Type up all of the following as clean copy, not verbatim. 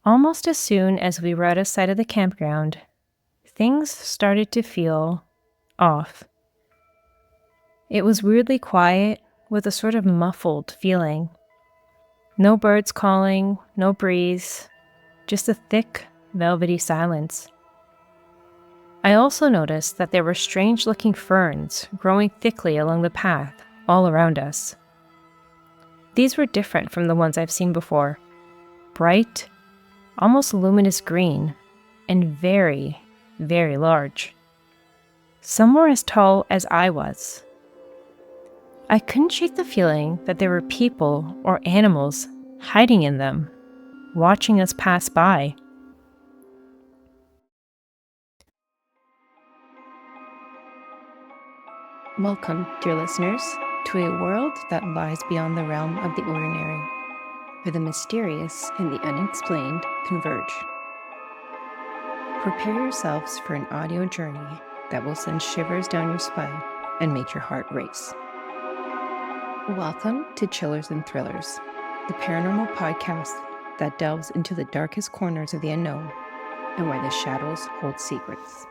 Almost as soon as we were out of sight of the campground, things started to feel off. It was weirdly quiet with a sort of muffled feeling. No birds calling, no breeze, just a thick, velvety silence. I also noticed that there were strange-looking ferns growing thickly along the path all around us. These were different from the ones I've seen before. Bright, almost luminous green, and very, very large. Some were as tall as I was. I couldn't shake the feeling that there were people or animals hiding in them, watching us pass by. Welcome, dear listeners, to a world that lies beyond the realm of the ordinary, where the mysterious and the unexplained converge. Prepare yourselves for an audio journey that will send shivers down your spine and make your heart race. Welcome to Chillers and Thrillers, the paranormal podcast that delves into the darkest corners of the unknown and where the shadows hold secrets.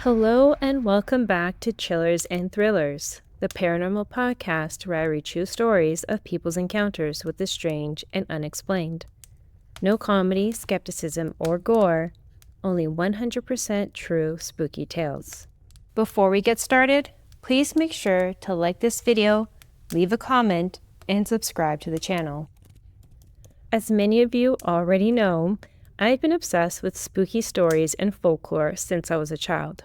Hello and welcome back to Chillers and Thrillers, the paranormal podcast where I read true stories of people's encounters with the strange and unexplained. No comedy, skepticism, or gore, only 100% true spooky tales. Before we get started, please make sure to like this video, leave a comment, and subscribe to the channel. As many of you already know, I've been obsessed with spooky stories and folklore since I was a child.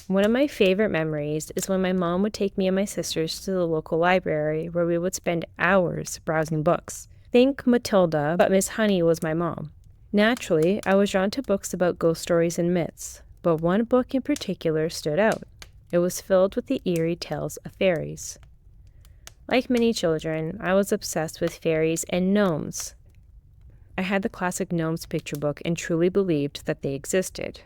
One of my favorite memories is when my mom would take me and my sisters to the local library where we would spend hours browsing books. Think Matilda, but Miss Honey was my mom. Naturally, I was drawn to books about ghost stories and myths, but one book in particular stood out. It was filled with the eerie tales of fairies. Like many children, I was obsessed with fairies and gnomes. I had the classic Gnomes picture book and truly believed that they existed.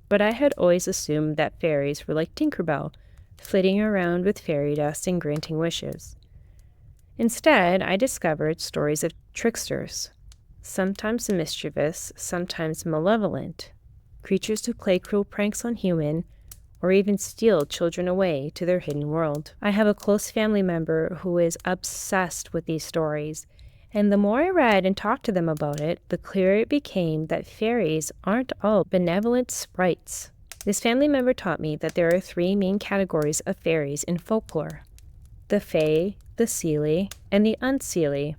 But I had always assumed that fairies were like Tinkerbell, flitting around with fairy dust and granting wishes. Instead, I discovered stories of tricksters, sometimes mischievous, sometimes malevolent, creatures who play cruel pranks on humans, or even steal children away to their hidden world. I have a close family member who is obsessed with these stories, and the more I read and talked to them about it, the clearer it became that fairies aren't all benevolent sprites. This family member taught me that there are three main categories of fairies in folklore: the fae, the seelie, and the unseelie.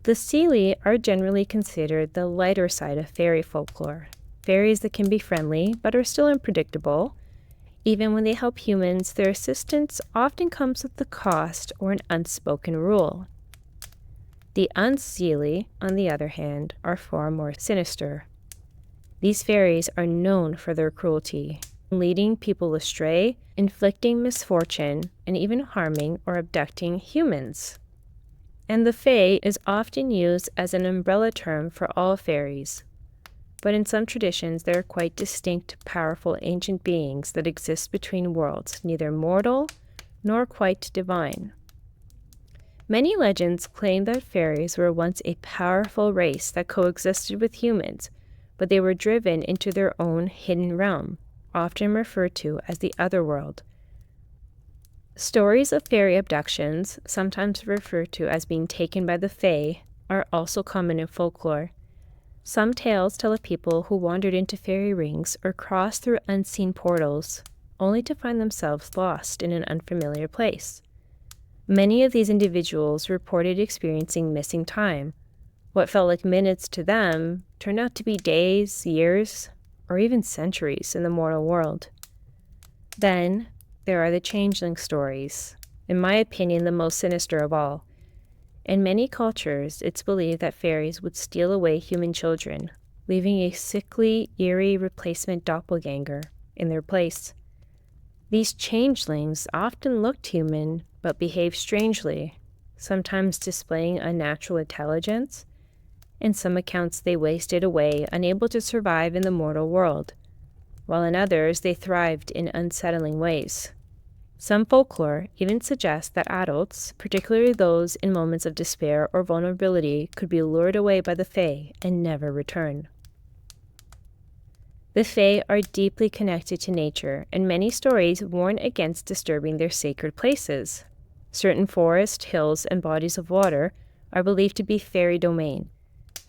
The seelie are generally considered the lighter side of fairy folklore, fairies that can be friendly but are still unpredictable. Even when they help humans, their assistance often comes at the cost or an unspoken rule. The unseelie, on the other hand, are far more sinister. These fairies are known for their cruelty, leading people astray, inflicting misfortune, and even harming or abducting humans. And the fae is often used as an umbrella term for all fairies. But in some traditions, there are quite distinct, powerful ancient beings that exist between worlds, neither mortal nor quite divine. Many legends claim that fairies were once a powerful race that coexisted with humans, but they were driven into their own hidden realm, often referred to as the otherworld. Stories of fairy abductions, sometimes referred to as being taken by the fae, are also common in folklore. Some tales tell of people who wandered into fairy rings or crossed through unseen portals, only to find themselves lost in an unfamiliar place. Many of these individuals reported experiencing missing time. What felt like minutes to them turned out to be days, years, or even centuries in the mortal world. Then, there are the changeling stories, in my opinion the most sinister of all. In many cultures, it's believed that fairies would steal away human children, leaving a sickly, eerie replacement doppelganger in their place. These changelings often looked human, but behaved strangely, sometimes displaying unnatural intelligence. In some accounts, they wasted away, unable to survive in the mortal world, while in others, they thrived in unsettling ways. Some folklore even suggests that adults, particularly those in moments of despair or vulnerability, could be lured away by the Fae and never return. The Fae are deeply connected to nature, and many stories warn against disturbing their sacred places. Certain forests, hills, and bodies of water are believed to be fairy domain,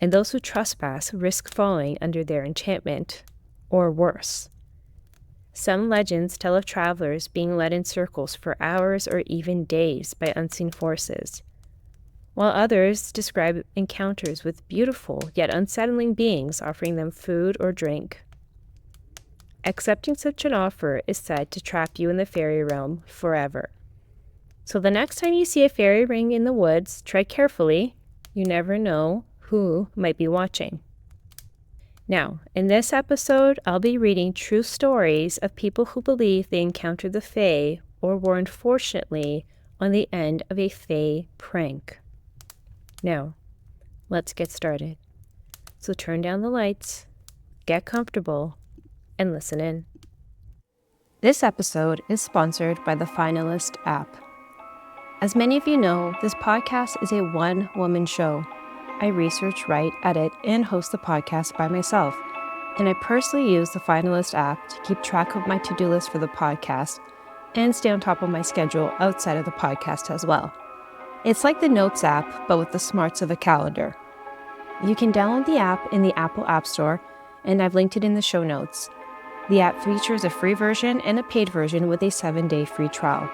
and those who trespass risk falling under their enchantment, or worse. Some legends tell of travelers being led in circles for hours or even days by unseen forces, while others describe encounters with beautiful yet unsettling beings offering them food or drink. Accepting such an offer is said to trap you in the fairy realm forever. So the next time you see a fairy ring in the woods, tread carefully. You never know who might be watching. Now, in this episode, I'll be reading true stories of people who believe they encountered the Fae or were unfortunately on the end of a Fae prank. Now, let's get started. So turn down the lights, get comfortable, and listen in. This episode is sponsored by the Finalist App. As many of you know, this podcast is a one-woman show. I research, write, edit, and host the podcast by myself, and I personally use the Finalist app to keep track of my to-do list for the podcast and stay on top of my schedule outside of the podcast as well. It's like the Notes app, but with the smarts of a calendar. You can download the app in the Apple App Store, and I've linked it in the show notes. The app features a free version and a paid version with a 7-day free trial.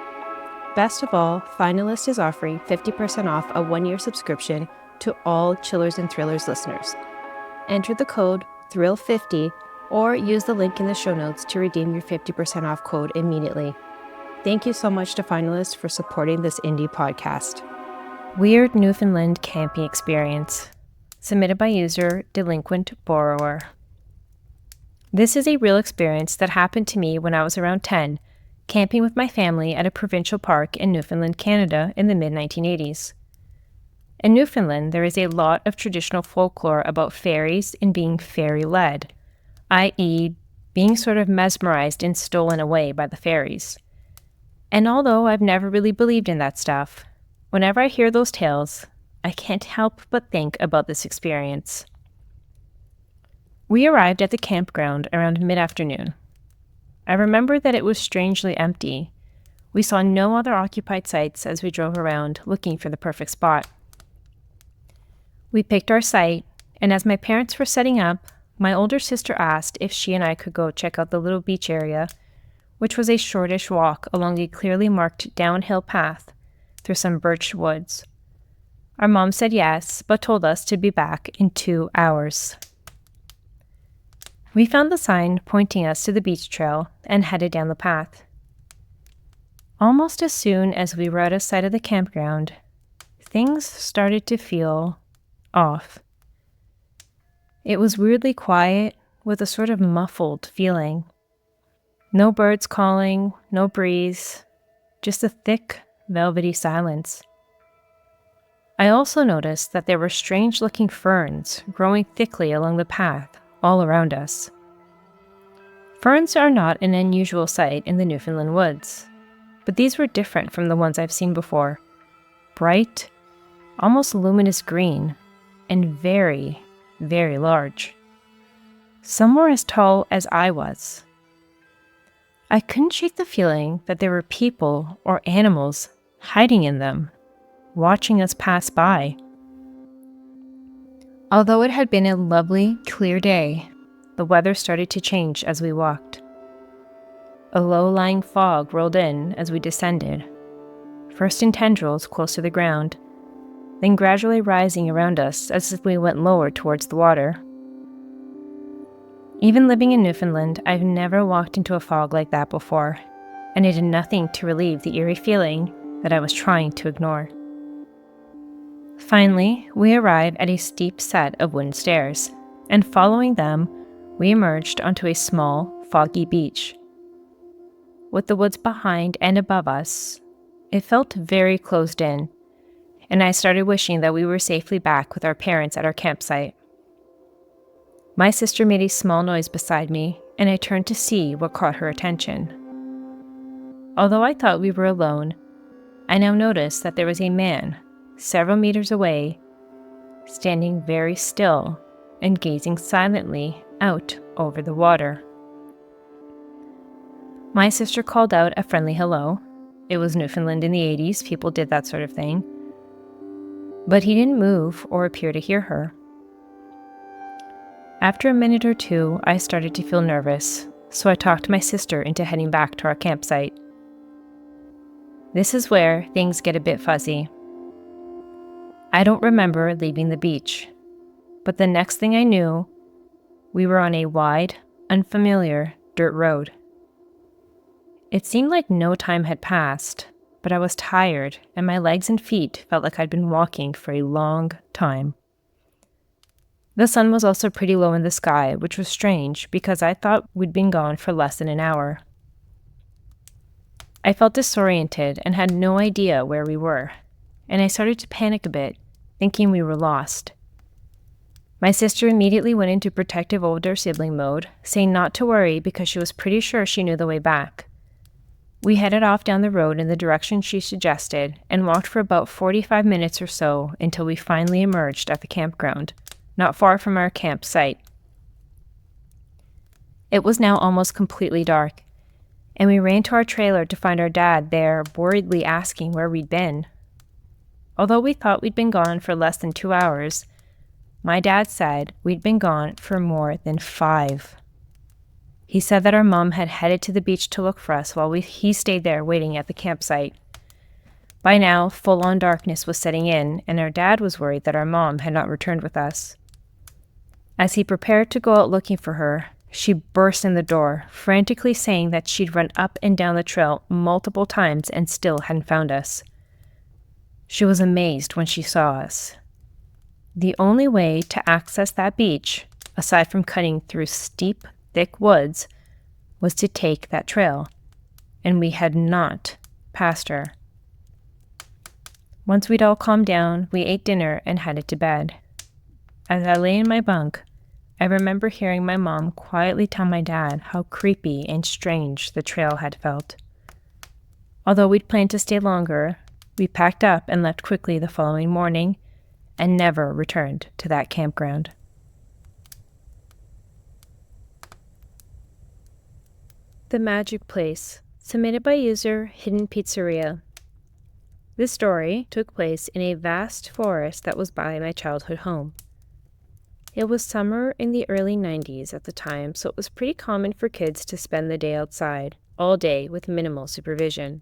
Best of all, Finalist is offering 50% off a 1-year subscription to all Chillers and Thrillers listeners. Enter the code THRILL50 or use the link in the show notes to redeem your 50% off code immediately. Thank you so much to Finalist for supporting this indie podcast. Weird Newfoundland Camping Experience. Submitted by user Delinquent Borrower. This is a real experience that happened to me when I was around 10, camping with my family at a provincial park in Newfoundland, Canada in the mid-1980s. In Newfoundland, there is a lot of traditional folklore about fairies and being fairy-led, i.e., being sort of mesmerized and stolen away by the fairies. And although I've never really believed in that stuff, whenever I hear those tales, I can't help but think about this experience. We arrived at the campground around mid-afternoon. I remember that it was strangely empty. We saw no other occupied sites as we drove around looking for the perfect spot. We picked our site, and as my parents were setting up, my older sister asked if she and I could go check out the little beach area, which was a shortish walk along a clearly marked downhill path through some birch woods. Our mom said yes, but told us to be back in 2 hours. We found the sign pointing us to the beach trail and headed down the path. Almost as soon as we were out of sight of the campground, things started to feel off. It was weirdly quiet with a sort of muffled feeling. No birds calling, no breeze, just a thick, velvety silence. I also noticed that there were strange-looking ferns growing thickly along the path all around us. Ferns are not an unusual sight in the Newfoundland woods, but these were different from the ones I've seen before. Bright, almost luminous green, and very, very large. Some were as tall as I was. I couldn't shake the feeling that there were people or animals hiding in them, watching us pass by. Although it had been a lovely, clear day, the weather started to change as we walked. A low-lying fog rolled in as we descended, first in tendrils close to the ground, then gradually rising around us as if we went lower towards the water. Even living in Newfoundland, I've never walked into a fog like that before, and it did nothing to relieve the eerie feeling that I was trying to ignore. Finally, we arrived at a steep set of wooden stairs, and following them, we emerged onto a small, foggy beach. With the woods behind and above us, it felt very closed in, and I started wishing that we were safely back with our parents at our campsite. My sister made a small noise beside me, and I turned to see what caught her attention. Although I thought we were alone, I now noticed that there was a man several meters away, standing very still and gazing silently out over the water. My sister called out a friendly hello. It was Newfoundland in the 80s, people did that sort of thing. But he didn't move or appear to hear her. After a minute or two, I started to feel nervous, so I talked my sister into heading back to our campsite. This is where things get a bit fuzzy. I don't remember leaving the beach, but the next thing I knew, we were on a wide, unfamiliar dirt road. It seemed like no time had passed, but I was tired and my legs and feet felt like I'd been walking for a long time. The sun was also pretty low in the sky, which was strange because I thought we'd been gone for less than an hour. I felt disoriented and had no idea where we were, and I started to panic a bit, thinking we were lost. My sister immediately went into protective older sibling mode, saying not to worry because she was pretty sure she knew the way back. We headed off down the road in the direction she suggested and walked for about 45 minutes or so until we finally emerged at the campground, not far from our campsite. It was now almost completely dark, and we ran to our trailer to find our dad there, worriedly asking where we'd been. Although we thought we'd been gone for less than 2 hours, my dad said we'd been gone for more than 5. He said that our mom had headed to the beach to look for us while he stayed there waiting at the campsite. By now, full-on darkness was setting in, and our dad was worried that our mom had not returned with us. As he prepared to go out looking for her, she burst in the door, frantically saying that she'd run up and down the trail multiple times and still hadn't found us. She was amazed when she saw us. The only way to access that beach, aside from cutting through steep, thick woods, was to take that trail, and we had not passed her. Once we'd all calmed down, we ate dinner and headed to bed. As I lay in my bunk, I remember hearing my mom quietly tell my dad how creepy and strange the trail had felt. Although we'd planned to stay longer, we packed up and left quickly the following morning and never returned to that campground. The Magic Place, submitted by user Hidden Pizzeria. This story took place in a vast forest that was by my childhood home. It was summer in the early 90s at the time, so it was pretty common for kids to spend the day outside, all day with minimal supervision.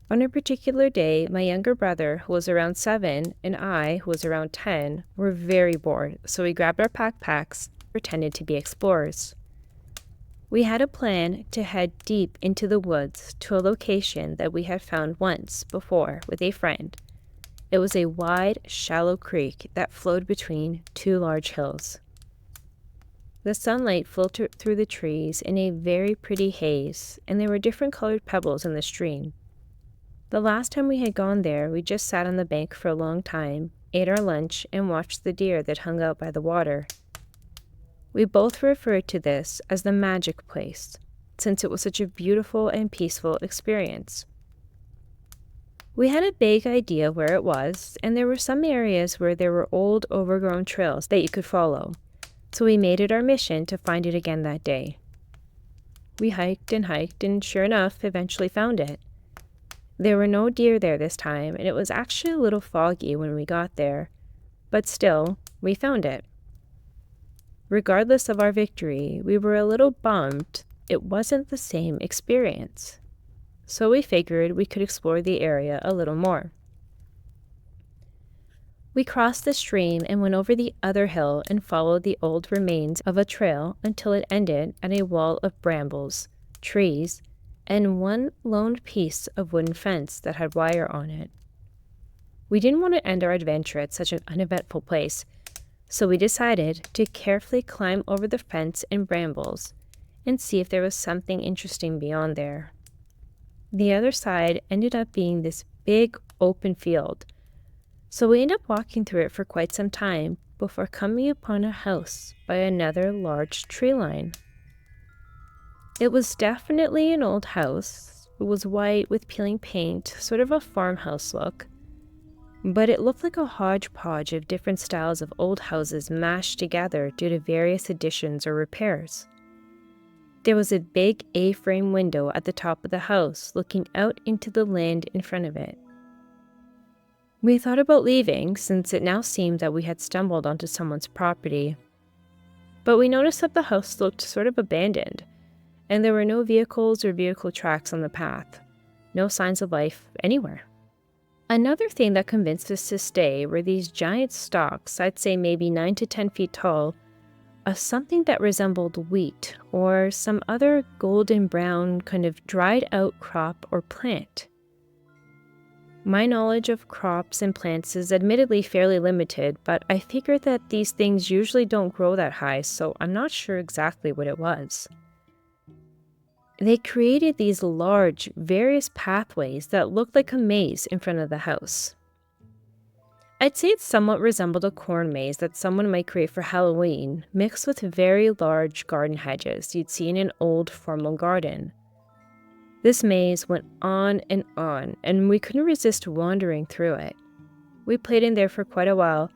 On a particular day, my younger brother, who was around 7, and I, who was around 10, were very bored, so we grabbed our backpacks and pretended to be explorers. We had a plan to head deep into the woods to a location that we had found once before with a friend. It was a wide, shallow creek that flowed between 2 large hills. The sunlight filtered through the trees in a very pretty haze, and there were different colored pebbles in the stream. The last time we had gone there, we just sat on the bank for a long time, ate our lunch, and watched the deer that hung out by the water. We both referred to this as the Magic Place, since it was such a beautiful and peaceful experience. We had a vague idea where it was, and there were some areas where there were old, overgrown trails that you could follow, so we made it our mission to find it again that day. We hiked, and sure enough, eventually found it. There were no deer there this time, and it was actually a little foggy when we got there, but still, we found it. Regardless of our victory, we were a little bummed it wasn't the same experience, so we figured we could explore the area a little more. We crossed the stream and went over the other hill and followed the old remains of a trail until it ended at a wall of brambles, trees, and one lone piece of wooden fence that had wire on it. We didn't want to end our adventure at such an uneventful place, so we decided to carefully climb over the fence and brambles and see if there was something interesting beyond there. The other side ended up being this big open field, so we ended up walking through it for quite some time before coming upon a house by another large tree line. It was definitely an old house, It was white with peeling paint, sort of a farmhouse look, but it looked like a hodgepodge of different styles of old houses mashed together due to various additions or repairs. There was a big A-frame window at the top of the house looking out into the land in front of it. We thought about leaving since it now seemed that we had stumbled onto someone's property, but we noticed that the house looked sort of abandoned, and there were no vehicles or vehicle tracks on the path, no signs of life anywhere. Another thing that convinced us to stay were these giant stalks, I'd say maybe 9 to 10 feet tall, of something that resembled wheat or some other golden brown kind of dried out crop or plant. My knowledge of crops and plants is admittedly fairly limited, but I figured that these things usually don't grow that high, so I'm not sure exactly what it was. They created these large, various pathways that looked like a maze in front of the house. I'd say it somewhat resembled a corn maze that someone might create for Halloween, mixed with very large garden hedges you'd see in an old formal garden. This maze went on, and we couldn't resist wandering through it. We played in there for quite a while,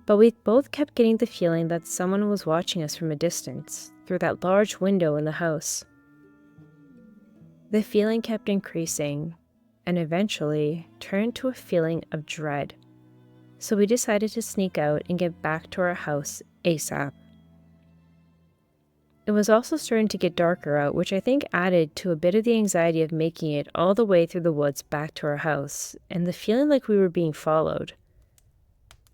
but we both kept getting the feeling that someone was watching us from a distance, through that large window in the house. The feeling kept increasing, and eventually turned to a feeling of dread. So we decided to sneak out and get back to our house ASAP. It was also starting to get darker out, which I think added to a bit of the anxiety of making it all the way through the woods back to our house, and the feeling like we were being followed.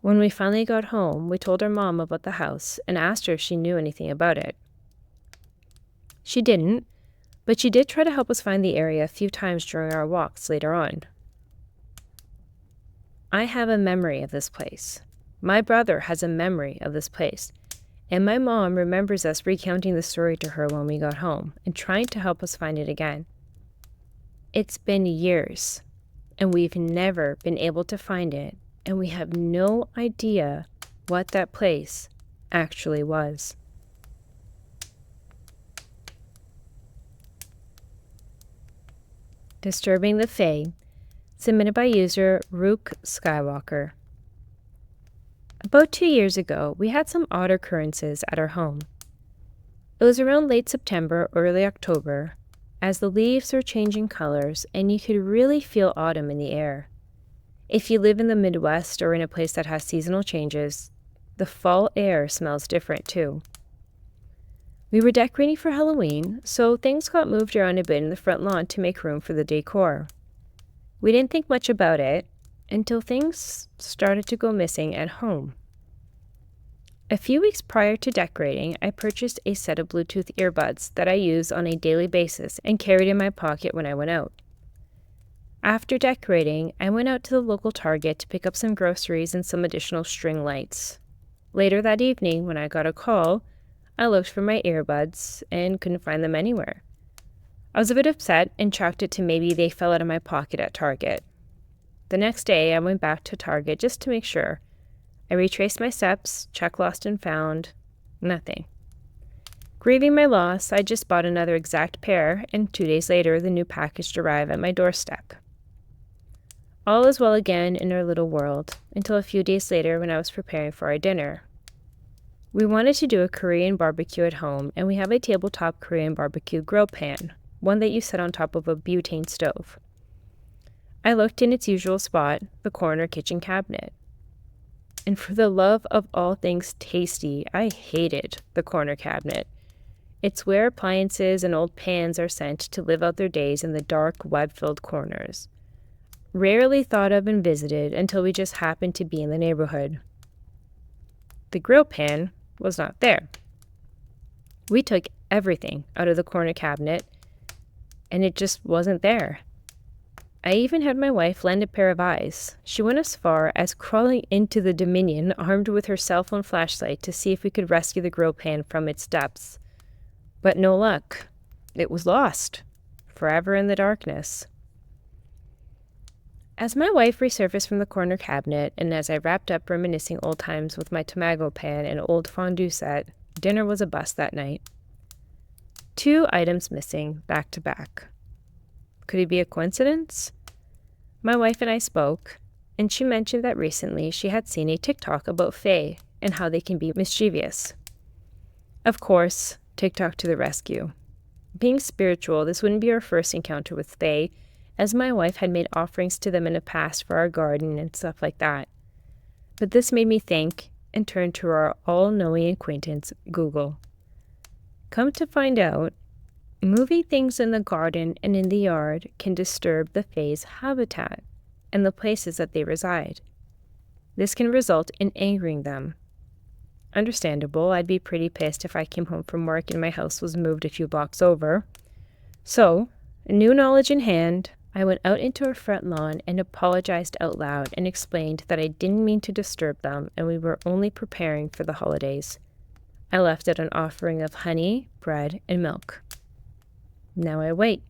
When we finally got home, we told our mom about the house and asked her if she knew anything about it. She didn't, but she did try to help us find the area a few times during our walks later on. I have a memory of this place. My brother has a memory of this place. And my mom remembers us recounting the story to her when we got home and trying to help us find it again. It's been years, and we've never been able to find it, and we have no idea what that place actually was. Disturbing the Fae, submitted by user Rook Skywalker. About 2 years ago, we had some odd occurrences at our home. It was around late September, early October, as the leaves were changing colors and you could really feel autumn in the air. If you live in the Midwest or in a place that has seasonal changes, the fall air smells different too. We were decorating for Halloween, so things got moved around a bit in the front lawn to make room for the decor. We didn't think much about it until things started to go missing at home. A few weeks prior to decorating, I purchased a set of Bluetooth earbuds that I use on a daily basis and carried in my pocket when I went out. After decorating, I went out to the local Target to pick up some groceries and some additional string lights. Later that evening, when I got a call, I looked for my earbuds and couldn't find them anywhere. I was a bit upset and chalked it to maybe they fell out of my pocket at Target. The next day, I went back to Target just to make sure. I retraced my steps, checked lost and found, nothing. Grieving my loss, I just bought another exact pair, and 2 days later, the new package arrived at my doorstep. All is well again in our little world, until a few days later when I was preparing for our dinner. We wanted to do a Korean barbecue at home, and we have a tabletop Korean barbecue grill pan, one that you set on top of a butane stove. I looked in its usual spot, the corner kitchen cabinet. And for the love of all things tasty, I hated the corner cabinet. It's where appliances and old pans are sent to live out their days in the dark, web-filled corners. Rarely thought of and visited until we just happened to be in the neighborhood. The grill pan was not there. We took everything out of the corner cabinet, and it just wasn't there. I even had my wife lend a pair of eyes. She went as far as crawling into the Dominion armed with her cell phone flashlight to see if we could rescue the grill pan from its depths. But no luck. It was lost, forever in the darkness. As my wife resurfaced from the corner cabinet, and as I wrapped up reminiscing old times with my Tamago pan and old fondue set, dinner was a bust that night. 2 items missing, back to back. Could it be a coincidence? My wife and I spoke, and she mentioned that recently she had seen a TikTok about Fae and how they can be mischievous. Of course, TikTok to the rescue. Being spiritual, this wouldn't be our first encounter with Fae, as my wife had made offerings to them in the past for our garden and stuff like that. But this made me think and turn to our all-knowing acquaintance, Google. Come to find out, moving things in the garden and in the yard can disturb the Fae's habitat and the places that they reside. This can result in angering them. Understandable, I'd be pretty pissed if I came home from work and my house was moved a few blocks over. So, new knowledge in hand, I went out into our front lawn and apologized out loud and explained that I didn't mean to disturb them and we were only preparing for the holidays. I left out an offering of honey, bread, and milk. Now I wait.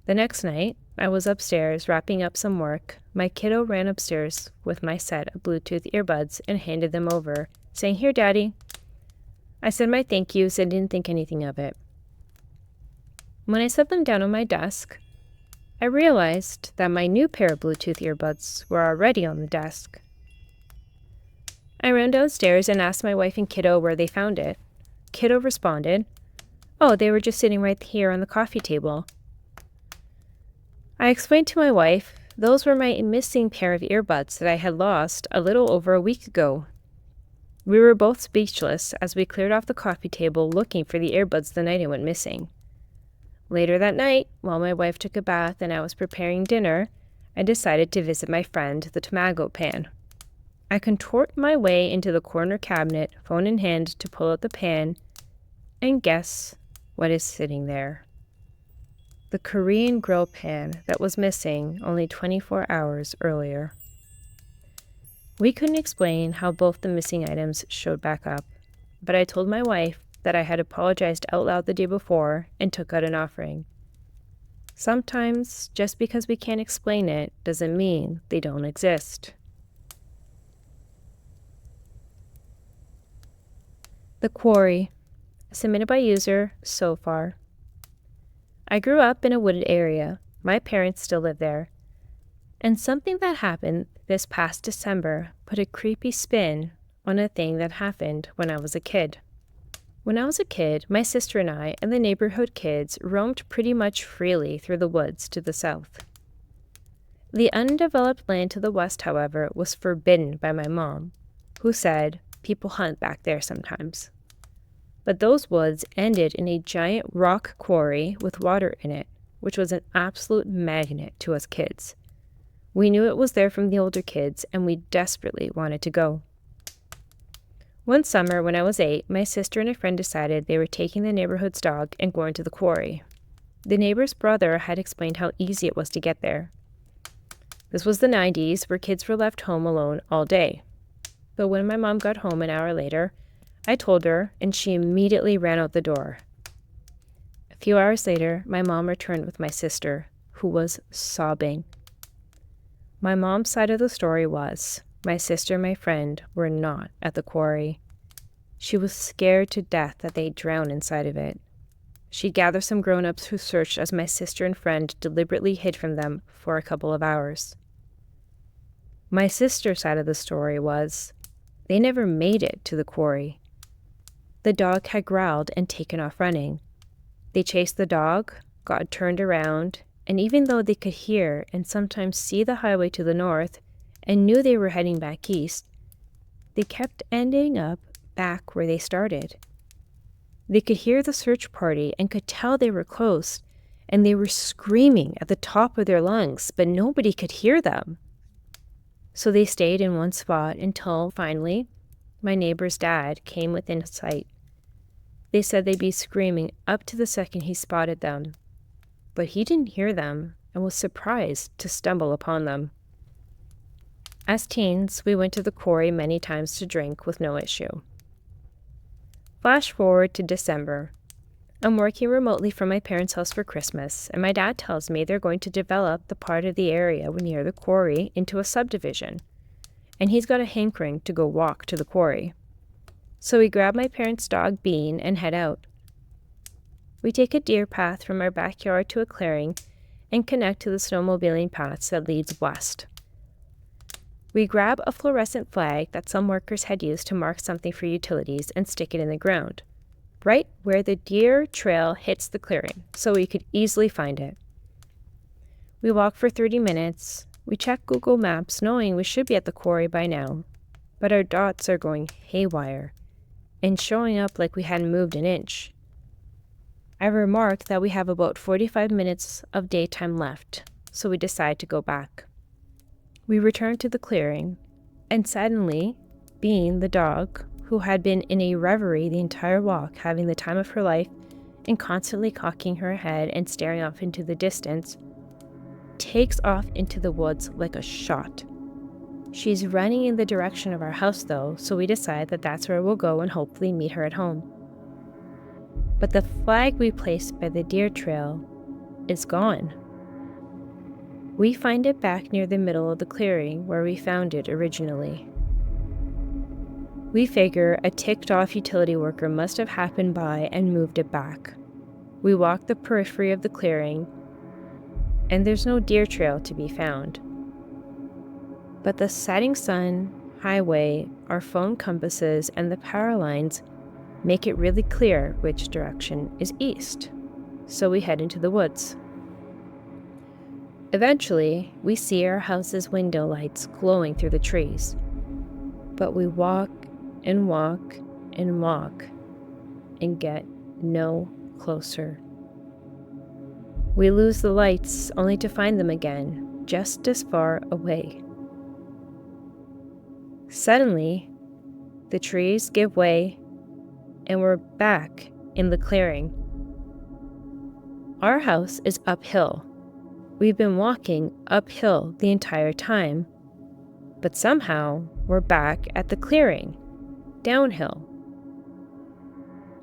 The next night, I was upstairs wrapping up some work. My kiddo ran upstairs with my set of Bluetooth earbuds and handed them over, saying, "Here, Daddy." I said my thank yous and didn't think anything of it. When I set them down on my desk, I realized that my new pair of Bluetooth earbuds were already on the desk. I ran downstairs and asked my wife and kiddo where they found it. Kiddo responded, "Oh, they were just sitting right here on the coffee table." I explained to my wife those were my missing pair of earbuds that I had lost a little over a week ago. We were both speechless as we cleared off the coffee table looking for the earbuds the night I went missing. Later that night, while my wife took a bath and I was preparing dinner, I decided to visit my friend, the tomato pan. I contort my way into the corner cabinet, phone in hand, to pull out the pan, and guess what is sitting there? The Korean grill pan that was missing only 24 hours earlier. We couldn't explain how both the missing items showed back up, but I told my wife that I had apologized out loud the day before and took out an offering. Sometimes, just because we can't explain it doesn't mean they don't exist. The Quarry, submitted by user So Far. I grew up in a wooded area. My parents still live there. And something that happened this past December put a creepy spin on a thing that happened when I was a kid. When I was a kid, my sister and I and the neighborhood kids roamed pretty much freely through the woods to the south. The undeveloped land to the west, however, was forbidden by my mom, who said people hunt back there sometimes. But those woods ended in a giant rock quarry with water in it, which was an absolute magnet to us kids. We knew it was there from the older kids, and we desperately wanted to go. One summer when I was 8, my sister and a friend decided they were taking the neighborhood's dog and going to the quarry. The neighbor's brother had explained how easy it was to get there. This was the 90s, where kids were left home alone all day. But when my mom got home an hour later, I told her, and she immediately ran out the door. A few hours later, my mom returned with my sister, who was sobbing. My mom's side of the story was, my sister and my friend were not at the quarry. She was scared to death that they'd drown inside of it. She gathered some grown-ups who searched as my sister and friend deliberately hid from them for a couple of hours. My sister's side of the story was, they never made it to the quarry. The dog had growled and taken off running. They chased the dog, got turned around, and even though they could hear and sometimes see the highway to the north and knew they were heading back east, they kept ending up back where they started. They could hear the search party and could tell they were close, and they were screaming at the top of their lungs, but nobody could hear them. So they stayed in one spot until, finally, my neighbor's dad came within sight. They said they'd be screaming up to the second he spotted them, but he didn't hear them and was surprised to stumble upon them. As teens, we went to the quarry many times to drink with no issue. Flash forward to December. I'm working remotely from my parents' house for Christmas, and my dad tells me they're going to develop the part of the area near the quarry into a subdivision, and he's got a hankering to go walk to the quarry. So we grab my parents' dog Bean and head out. We take a deer path from our backyard to a clearing and connect to the snowmobiling paths that leads west. We grab a fluorescent flag that some workers had used to mark something for utilities and stick it in the ground, right where the deer trail hits the clearing, so we could easily find it. We walk for 30 minutes. We check Google Maps knowing we should be at the quarry by now, but our dots are going haywire and showing up like we hadn't moved an inch. I remark that we have about 45 minutes of daytime left, so we decide to go back. We return to the clearing, and suddenly, Bean, the dog, who had been in a reverie the entire walk, having the time of her life and constantly cocking her head and staring off into the distance, takes off into the woods like a shot. She's running in the direction of our house though, so we decide that that's where we'll go and hopefully meet her at home. But the flag we placed by the deer trail is gone. We find it back near the middle of the clearing where we found it originally. We figure a ticked-off utility worker must have happened by and moved it back. We walk the periphery of the clearing, and there's no deer trail to be found. But the setting sun, highway, our phone compasses, and the power lines make it really clear which direction is east, so we head into the woods. Eventually, we see our house's window lights glowing through the trees, but we walk and walk and walk and get no closer. We lose the lights only to find them again, just as far away. Suddenly, the trees give way and we're back in the clearing. Our house is uphill. We've been walking uphill the entire time, but somehow we're back at the clearing, downhill.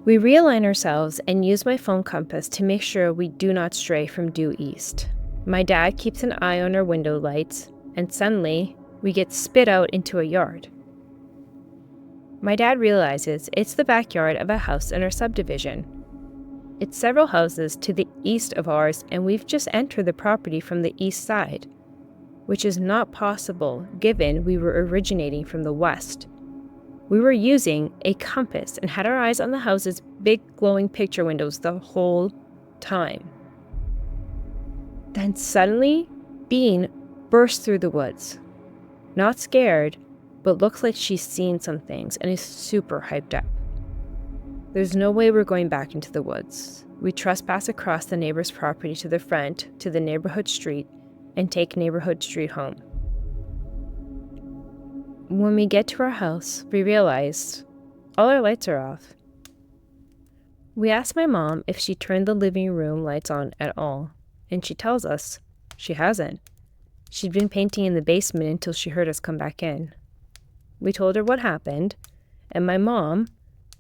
We realign ourselves and use my phone compass to make sure we do not stray from due east. My dad keeps an eye on our window lights, and suddenly we get spit out into a yard. My dad realizes it's the backyard of a house in our subdivision. It's several houses to the east of ours, and we've just entered the property from the east side, which is not possible given we were originating from the west. We were using a compass and had our eyes on the house's big glowing picture windows the whole time. Then suddenly, Bean bursts through the woods. Not scared, but looks like she's seen some things and is super hyped up. There's no way we're going back into the woods. We trespass across the neighbor's property to the front to the neighborhood street and take neighborhood street home. When we get to our house, we realize all our lights are off. We ask my mom if she turned the living room lights on at all, and she tells us she hasn't. She'd been painting in the basement until she heard us come back in. We told her what happened, and my mom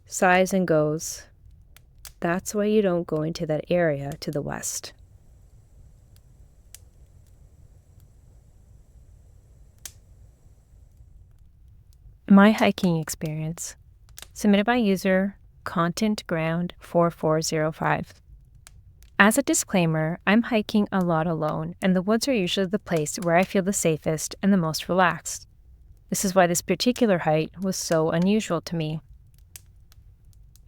sighs and goes, "That's why you don't go into that area to the west." My hiking experience, submitted by user ContentGround4405. As a disclaimer, I'm hiking a lot alone, and the woods are usually the place where I feel the safest and the most relaxed. This is why this particular hike was so unusual to me.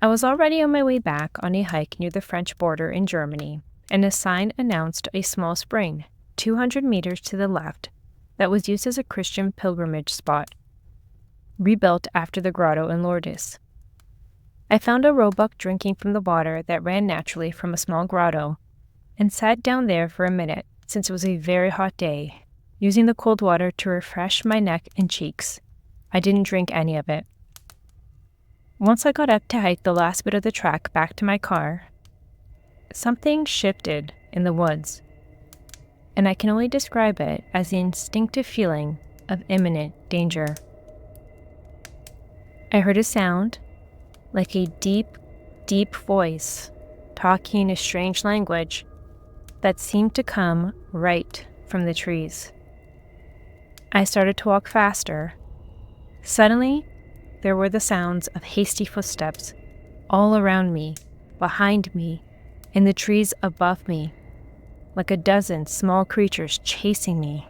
I was already on my way back on a hike near the French border in Germany, and a sign announced a small spring, 200 meters to the left, that was used as a Christian pilgrimage spot, rebuilt after the grotto in Lourdes. I found a roebuck drinking from the water that ran naturally from a small grotto, and sat down there for a minute since it was a very hot day, using the cold water to refresh my neck and cheeks. I didn't drink any of it. Once I got up to hike the last bit of the track back to my car, something shifted in the woods, and I can only describe it as the instinctive feeling of imminent danger. I heard a sound, like a deep, deep voice, talking in a strange language that seemed to come right from the trees. I started to walk faster. Suddenly, there were the sounds of hasty footsteps all around me, behind me, and the trees above me, like a dozen small creatures chasing me.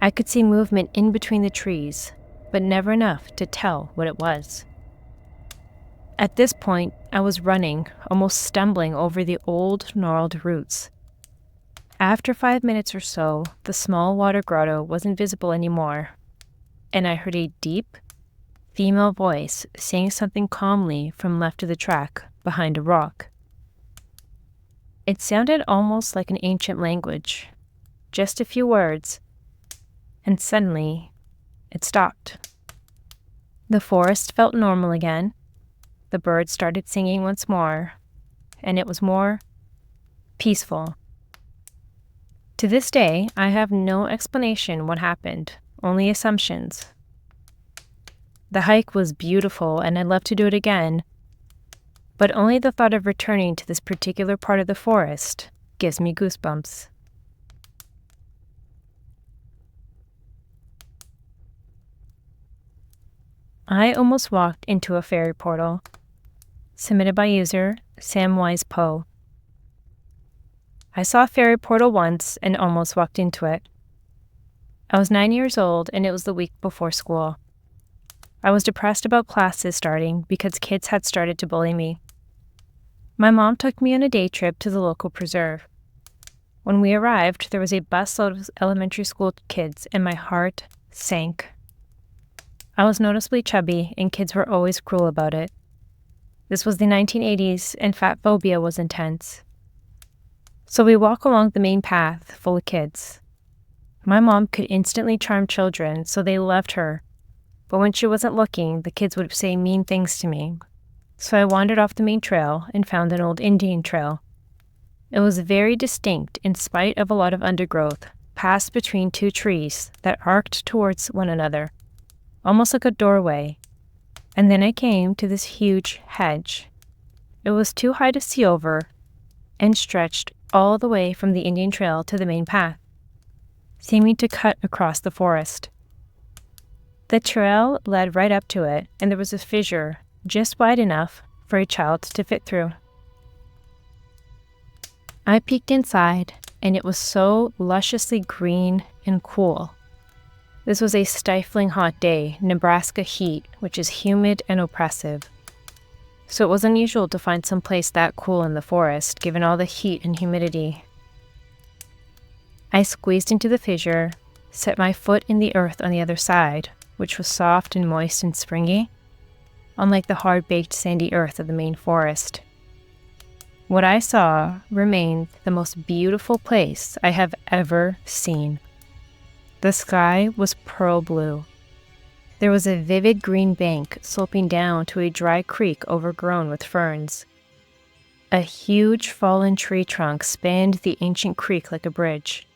I could see movement in between the trees, but never enough to tell what it was. At this point, I was running, almost stumbling over the old, gnarled roots. After 5 minutes or so, the small water grotto wasn't visible anymore, and I heard a deep, female voice saying something calmly from left of the track behind a rock. It sounded almost like an ancient language, just a few words, and suddenly it stopped. The forest felt normal again. The birds started singing once more, and it was more peaceful. To this day, I have no explanation what happened, only assumptions. The hike was beautiful, and I'd love to do it again, but only the thought of returning to this particular part of the forest gives me goosebumps. I almost walked into a fairy portal. Submitted by user Samwise Poe. I saw a fairy portal once and almost walked into it. I was 9 years old and it was the week before school. I was depressed about classes starting because kids had started to bully me. My mom took me on a day trip to the local preserve. When we arrived, there was a busload of elementary school kids and my heart sank. I was noticeably chubby and kids were always cruel about it. This was the 1980s and fat phobia was intense. So we walk along the main path full of kids. My mom could instantly charm children, so they loved her. But when she wasn't looking, the kids would say mean things to me. So I wandered off the main trail and found an old Indian trail. It was very distinct in spite of a lot of undergrowth, passed between two trees that arced towards one another, almost like a doorway. And then I came to this huge hedge. It was too high to see over and stretched all the way from the Indian trail to the main path, seeming to cut across the forest. The trail led right up to it, and there was a fissure just wide enough for a child to fit through. I peeked inside, and it was so lusciously green and cool. This was a stifling hot day, Nebraska heat, which is humid and oppressive. So it was unusual to find some place that cool in the forest, given all the heat and humidity. I squeezed into the fissure, set my foot in the earth on the other side, which was soft and moist and springy, unlike the hard-baked sandy earth of the main forest. What I saw remained the most beautiful place I have ever seen. The sky was pearl blue. There was a vivid green bank sloping down to a dry creek overgrown with ferns. A huge fallen tree trunk spanned the ancient creek like a bridge.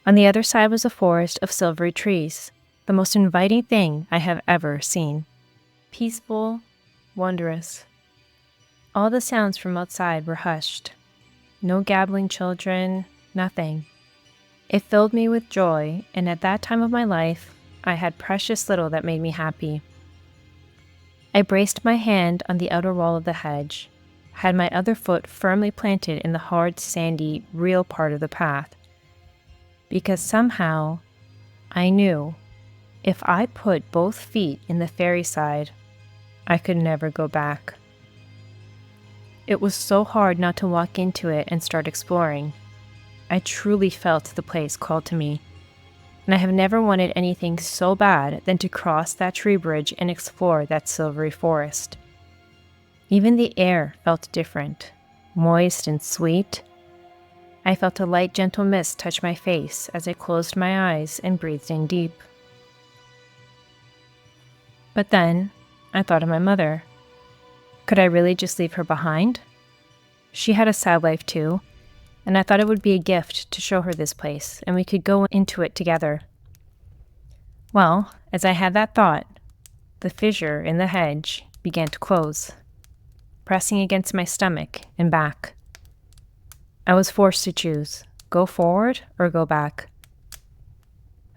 On the other side was a forest of silvery trees, the most inviting thing I have ever seen. Peaceful, wondrous. All the sounds from outside were hushed. No gabbling children, nothing. It filled me with joy, and at that time of my life, I had precious little that made me happy. I braced my hand on the outer wall of the hedge, had my other foot firmly planted in the hard, sandy, real part of the path, because somehow I knew if I put both feet in the fairy side, I could never go back. It was so hard not to walk into it and start exploring. I truly felt the place called to me, and I have never wanted anything so bad than to cross that tree bridge and explore that silvery forest. Even the air felt different, moist and sweet. I felt a light, gentle mist touch my face as I closed my eyes and breathed in deep. But then, I thought of my mother. Could I really just leave her behind? She had a sad life too, and I thought it would be a gift to show her this place, and we could go into it together. Well, as I had that thought, the fissure in the hedge began to close, pressing against my stomach and back. I was forced to choose, go forward or go back.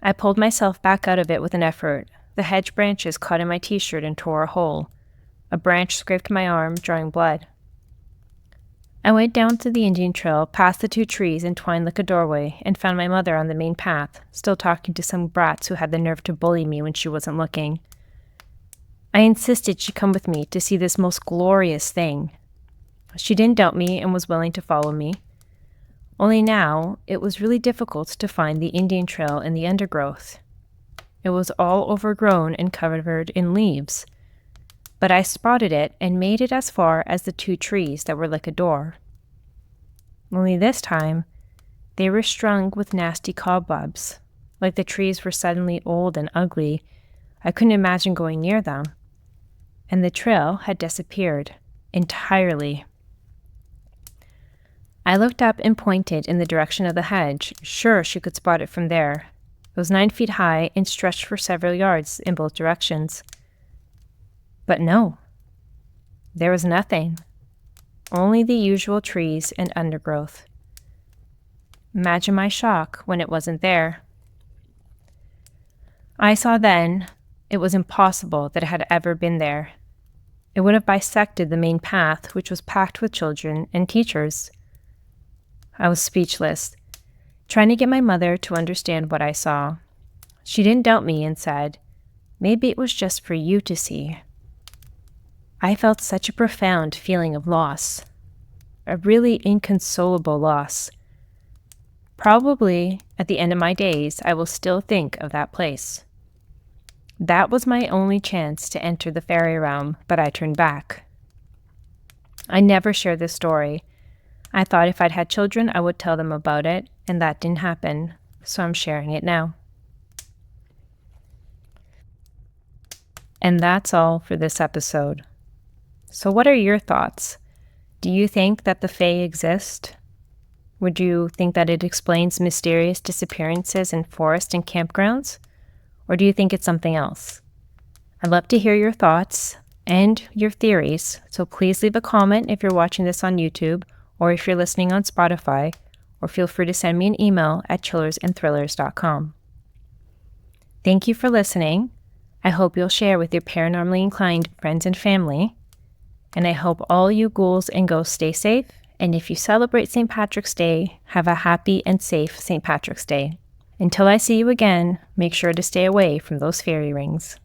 I pulled myself back out of it with an effort. The hedge branches caught in my t-shirt and tore a hole. A branch scraped my arm, drawing blood. I went down to the Indian trail, past the 2 trees entwined like a doorway, and found my mother on the main path, still talking to some brats who had the nerve to bully me when she wasn't looking. I insisted she come with me to see this most glorious thing. She didn't doubt me and was willing to follow me. Only now, it was really difficult to find the Indian trail in the undergrowth. It was all overgrown and covered in leaves. But I spotted it and made it as far as the 2 trees that were like a door. Only this time, they were strung with nasty cobwebs. Like the trees were suddenly old and ugly, I couldn't imagine going near them. And the trail had disappeared entirely. I looked up and pointed in the direction of the hedge, sure she could spot it from there. It was 9 feet high and stretched for several yards in both directions. But no, there was nothing. Only the usual trees and undergrowth. Imagine my shock when it wasn't there. I saw then it was impossible that it had ever been there. It would have bisected the main path, which was packed with children and teachers. I was speechless, trying to get my mother to understand what I saw. She didn't doubt me and said, "Maybe it was just for you to see." I felt such a profound feeling of loss, a really inconsolable loss. Probably at the end of my days, I will still think of that place. That was my only chance to enter the fairy realm, but I turned back. I never shared this story. I thought if I'd had children, I would tell them about it, and that didn't happen, so I'm sharing it now. And that's all for this episode. So what are your thoughts? Do you think that the Fae exist? Would you think that it explains mysterious disappearances in forests and campgrounds? Or do you think it's something else? I'd love to hear your thoughts and your theories, so please leave a comment if you're watching this on YouTube or if you're listening on Spotify, or feel free to send me an email at chillersandthrillers.com. Thank you for listening. I hope you'll share with your paranormally inclined friends and family. And I hope all you ghouls and ghosts stay safe. And if you celebrate St. Patrick's Day, have a happy and safe St. Patrick's Day. Until I see you again, make sure to stay away from those fairy rings.